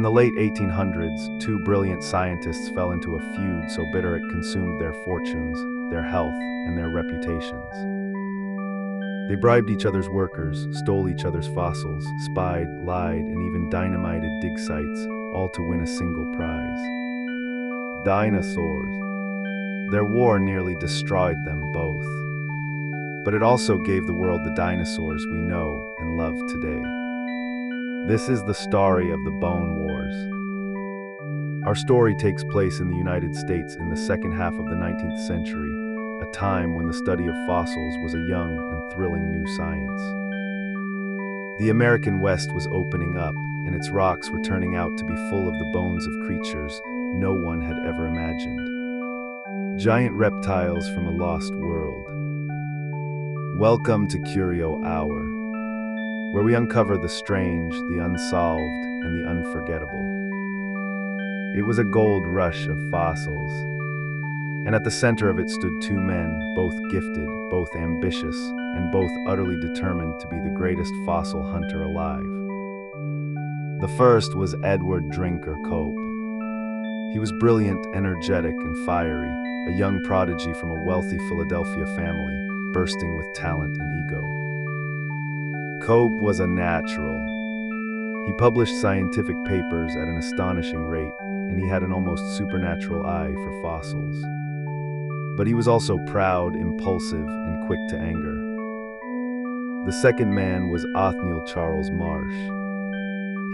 the late 1800s, two brilliant scientists fell into a feud so bitter it consumed their fortunes, their health, and their reputations. They bribed each other's workers, stole each other's fossils, spied, lied, and even dynamited dig sites, all to win a single prize. Dinosaurs. Their war nearly destroyed them both. But it also gave the world the dinosaurs we know and love today. This is the story of the Bone Wars. Our story takes place in the United States in the second half of the 19th century, a time when the study of fossils was a young and thrilling new science. The American West was opening up, and its rocks were turning out to be full of the bones of creatures no one had ever imagined. Giant reptiles from a lost world. Welcome to Curio Hour, where we uncover the strange, the unsolved, and the unforgettable. It was a gold rush of fossils, and at the center of it stood two men, both gifted, both ambitious, and both utterly determined to be the greatest fossil hunter alive. The first was Edward Drinker Cope. He was brilliant, energetic, and fiery, a young prodigy from a wealthy Philadelphia family, bursting with talent and ego. Cope was a natural. He published scientific papers at an astonishing rate, and he had an almost supernatural eye for fossils. But he was also proud, impulsive, and quick to anger. The second man was Othniel Charles Marsh.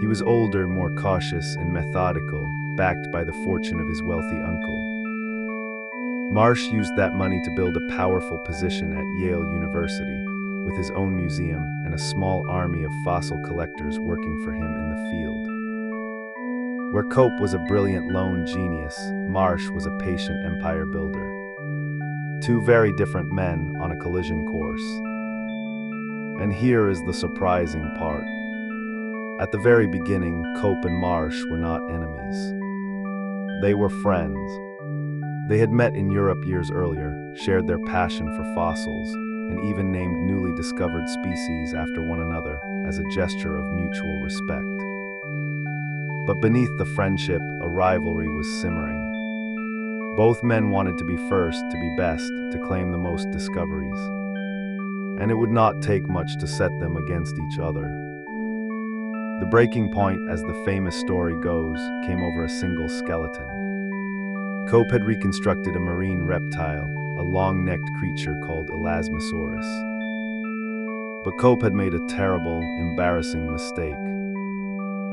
He was older, more cautious, and methodical, backed by the fortune of his wealthy uncle. Marsh used that money to build a powerful position at Yale University, with his own museum and a small army of fossil collectors working for him in the field. Where Cope was a brilliant lone genius, Marsh was a patient empire builder. Two very different men on a collision course. And here is the surprising part. At the very beginning, Cope and Marsh were not enemies. They were friends. They had met in Europe years earlier, shared their passion for fossils, and even named newly discovered species after one another as a gesture of mutual respect. But beneath the friendship, a rivalry was simmering. Both men wanted to be first, to be best, to claim the most discoveries. And it would not take much to set them against each other. The breaking point, as the famous story goes, came over a single skeleton. Cope had reconstructed a marine reptile, a long-necked creature called Elasmosaurus. But Cope had made a terrible, embarrassing mistake.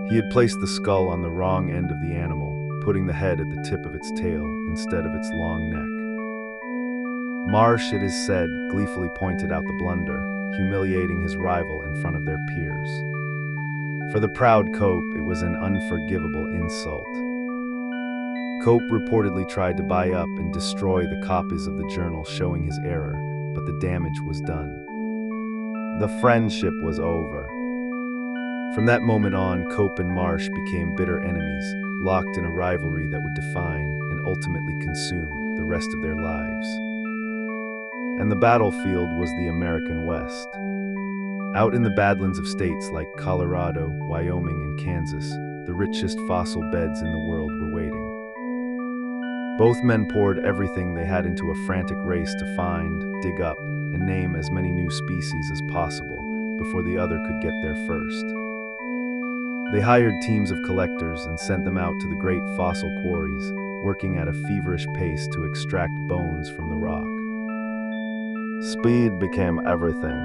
He had placed the skull on the wrong end of the animal, putting the head at the tip of its tail instead of its long neck. Marsh, it is said, gleefully pointed out the blunder, humiliating his rival in front of their peers. For the proud Cope, it was an unforgivable insult. Cope reportedly tried to buy up and destroy the copies of the journal showing his error, but the damage was done. The friendship was over. From that moment on, Cope and Marsh became bitter enemies, locked in a rivalry that would define and ultimately consume the rest of their lives. And the battlefield was the American West. Out in the badlands of states like Colorado, Wyoming, and Kansas, the richest fossil beds in the world were waiting. Both men poured everything they had into a frantic race to find, dig up, and name as many new species as possible before the other could get there first. They hired teams of collectors and sent them out to the great fossil quarries, working at a feverish pace to extract bones from the rock. Speed became everything.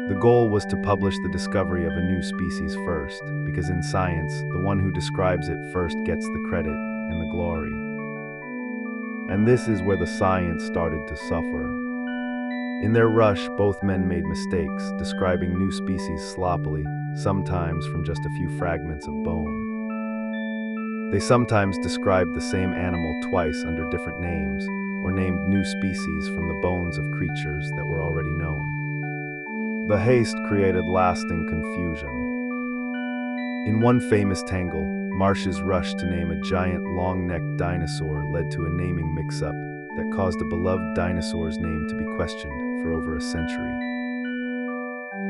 The goal was to publish the discovery of a new species first, because in science, the one who describes it first gets the credit and the glory. And this is where the science started to suffer. In their rush, both men made mistakes, describing new species sloppily, sometimes from just a few fragments of bone. They sometimes described the same animal twice under different names, or named new species from the bones of creatures that were already known. The haste created lasting confusion. In one famous tangle, Marsh's rush to name a giant long-necked dinosaur led to a naming mix-up that caused a beloved dinosaur's name to be questioned for over a century.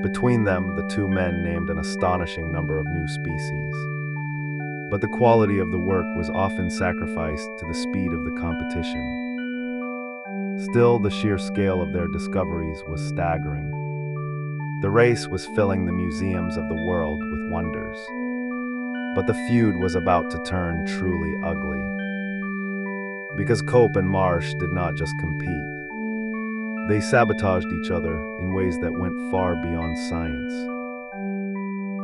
Between them, the two men named an astonishing number of new species. but the quality of the work was often sacrificed to the speed of the competition. Still, the sheer scale of their discoveries was staggering. The race was filling the museums of the world with wonders. But the feud was about to turn truly ugly. Because Cope and Marsh did not just compete. They sabotaged each other in ways that went far beyond science.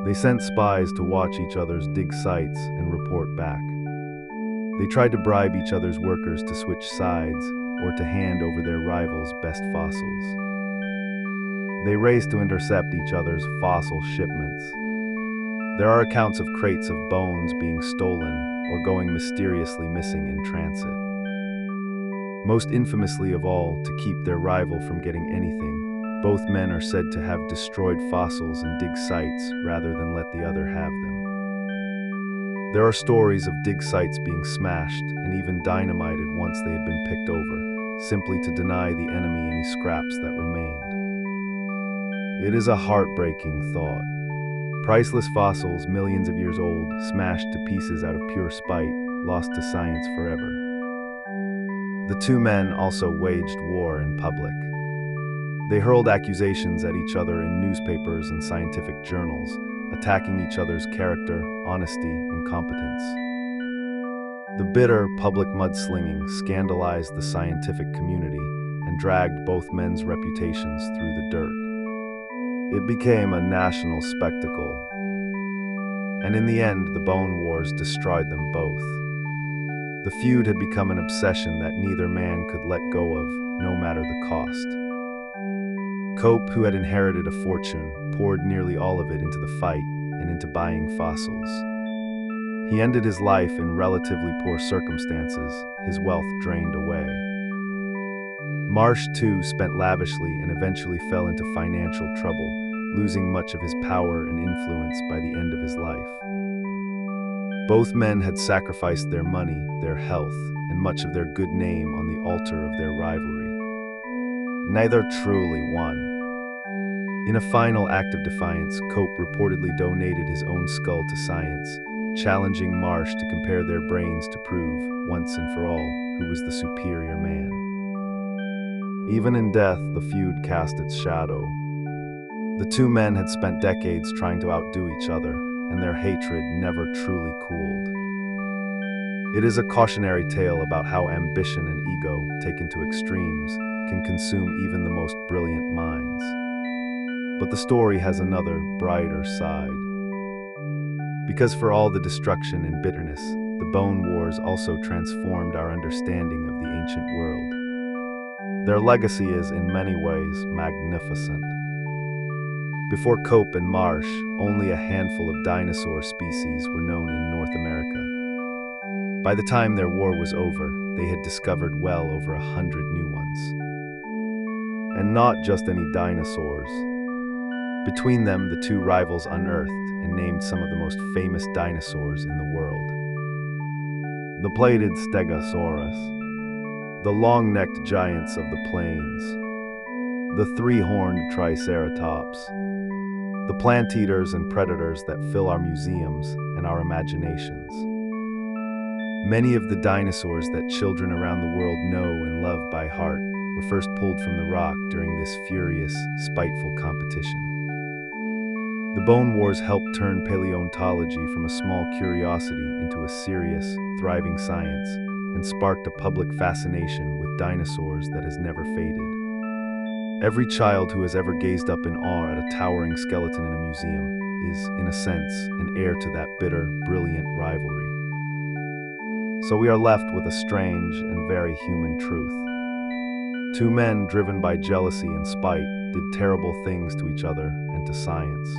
They sent spies to watch each other's dig sites and report back. They tried to bribe each other's workers to switch sides or to hand over their rivals' best fossils. They raced to intercept each other's fossil shipments. There are accounts of crates of bones being stolen or going mysteriously missing in transit. Most infamously of all, to keep their rival from getting anything, both men are said to have destroyed fossils and dig sites rather than let the other have them. There are stories of dig sites being smashed and even dynamited once they had been picked over, simply to deny the enemy any scraps that remained. It is a heartbreaking thought. Priceless fossils, millions of years old, smashed to pieces out of pure spite, lost to science forever. The two men also waged war in public. They hurled accusations at each other in newspapers and scientific journals, attacking each other's character, honesty, and competence. The bitter public mudslinging scandalized the scientific community and dragged both men's reputations through the dirt. It became a national spectacle, and in the end, the Bone Wars destroyed them both. The feud had become an obsession that neither man could let go of, no matter the cost. Cope, who had inherited a fortune, poured nearly all of it into the fight and into buying fossils. He ended his life in relatively poor circumstances, his wealth drained away. Marsh, too, spent lavishly and eventually fell into financial trouble, losing much of his power and influence by the end of his life. Both men had sacrificed their money, their health, and much of their good name on the altar of their rivalry. Neither truly won. In a final act of defiance, Cope reportedly donated his own skull to science, challenging Marsh to compare their brains to prove, once and for all, who was the superior man. Even in death, the feud cast its shadow. The two men had spent decades trying to outdo each other, and their hatred never truly cooled. It is a cautionary tale about how ambition and ego, taken to extremes, can consume even the most brilliant minds. But the story has another, brighter side. Because for all the destruction and bitterness, the Bone Wars also transformed our understanding of the ancient world. Their legacy is, in many ways, magnificent. Before Cope and Marsh, only a handful of dinosaur species were known in North America. By the time their war was over, they had discovered well over 100 new ones. And not just any dinosaurs. Between them, the two rivals unearthed and named some of the most famous dinosaurs in the world. The plated Stegosaurus, the long-necked giants of the plains, the three-horned Triceratops, the plant-eaters and predators that fill our museums and our imaginations. Many of the dinosaurs that children around the world know and love by heart were first pulled from the rock during this furious, spiteful competition. The Bone Wars helped turn paleontology from a small curiosity into a serious, thriving science and sparked a public fascination with dinosaurs that has never faded. Every child who has ever gazed up in awe at a towering skeleton in a museum is, in a sense, an heir to that bitter, brilliant rivalry. So we are left with a strange and very human truth. Two men driven by jealousy and spite did terrible things to each other and to science.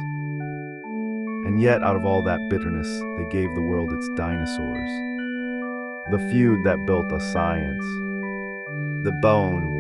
And yet, out of all that bitterness, they gave the world its dinosaurs. The feud that built a science. The Bone